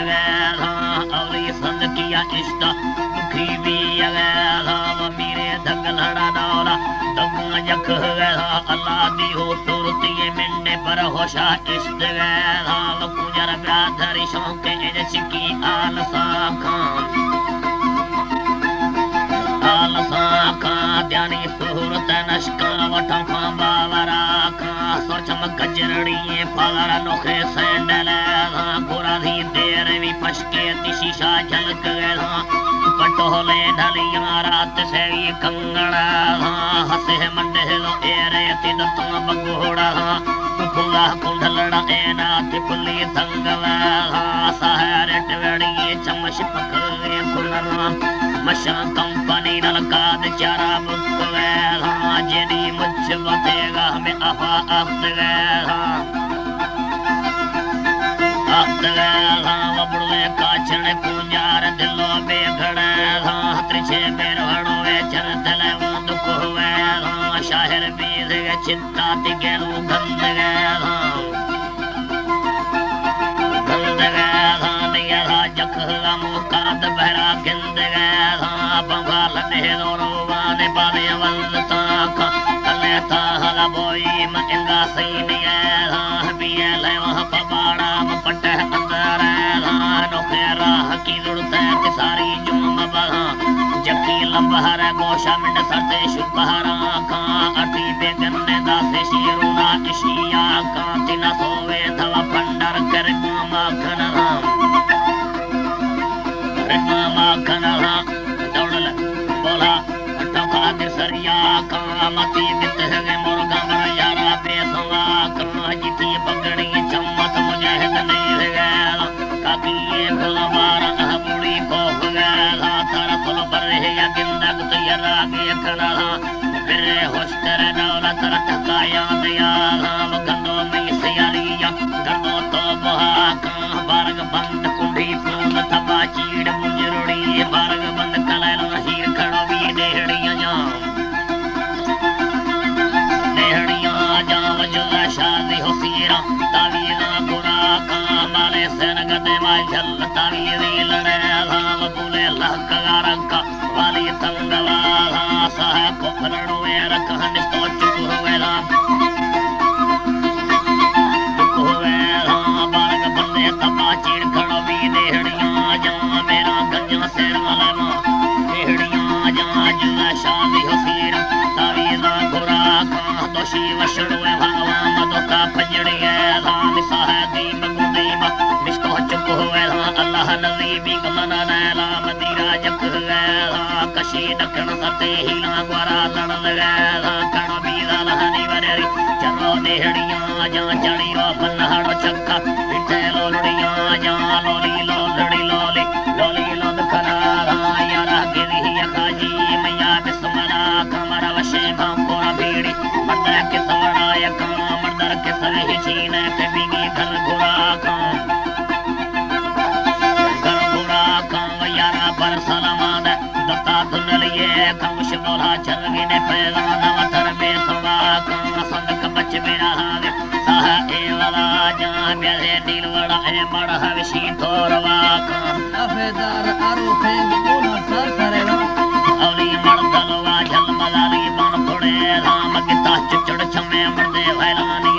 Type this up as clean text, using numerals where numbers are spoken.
गया अवली संग किया इष्ट दुखी भी गया मेरे दंग लड़ा डोला दंग जख गया अल्लाह दी हो सूरती मिंडे पर होशा इष्ट गया कुजर ब्याधरी शौक चिकी आलसा खां ध्यानी सूरत नशका वठा खां बावरा खां सोचम गजरड़ी पलर नोखे सैंडल गोरा धी देर भी पशके शीशा झलक पटोले ढलिया रात से कंगड़ा हसे मंडे लो एरे तिद तो बगोड़ा फुला कुंडलड़ा एना तिपुली संगला सहर टवड़ी चमश पकड़े कुलरा मशा कंपनी नलकाद चारा बुकवेला जेडी मुझ बतेगा हमें आफा अफ्तवेला वबड़े काचन कुंजार दिलो बेघड़ा त्रिछे बेरहड़ो वे चरतले दुख हुए शाहर बीज चिंता तिगेलू गंद जखला मुकाद बहरा गिंद बंगाल नेहरो रोवाने बाने वलता कले ताहला बोई मंगा सही बिया ले वहां पबाड़ा पट अंदर नोखेरा की जरूरत सारी जुम बहा जकी लंबहर गोशा मिंड सरते शुभहरा का अति बेगन्ने दासे शिरुना इशिया का तिना सोवे थवा पंडर कर माखन कनहा दौड़ल बोला टका सरिया कामती बित है मुर्गा यारा बेसवा का जिती पगड़ी चम्मच मुजाहिद नहीं गया काकी गुलबार बुड़ी को गया तारा तुल पर या गिंदक तो यरा गे कनहा मेरे होस्टर दौलत टका याद याला गंदो में सियालिया गंदो तो बहा का बारग बंद कुंडी फूल थबा चीड़ मुजरुड़ी बारग बंद कलैल हीर खड़ो भी देहड़ियां जा वजुला शादी हो सीरा तावीला बुरा का माले सेन गदे माय झल तावीरी लड़े लाल बुले लहक गारका वाली तंगला साहब पखड़ो रख हनिस्तो चुप होवेला बारग बंदे तबा चीड़ खड़ो भी देहड़ियां जा मेरा गंजा सिर वाला देहड़ियां जा जुला शादी हो सीरा तावीला बुरा का दोषी वशड़ो भगवान मदोका फजड़िए धाम साहदी मगुदी मिस्तो चुप हुए अल्लाह नबी भी गमना नैला मदीरा जक गया कशी दकन सते हिला ग्वारा लड़ गया कण भी लहनी वरेरी चलो देहड़ियां जा चढ़ियो मल्हाड़ो चक्का पिठे लोलड़ियां जा लोली लोलड़ी लोली लोली लोद खला यारा गिरी अखाजी मैया बिस्मला कमर वशे भांकोरा भीड़ी मर्दर के सवड़ाय का मर्दर के सही छीन के बिगी घर घुरा का यारा पर सलामत दत्ता दुनलिए कौश बोला चल गिने पैदा नवतर में सवा का संग बच मेरा साह ए वाला जा मेरे दिल बड़ा है बड़ा हवशी तोरवा का अफेदार आरो फेंग बोला सर करेगा अवली मर्दलवा झल मलाली बन थोड़े राम गीता चुचड़ छमे मर्दे भैलानी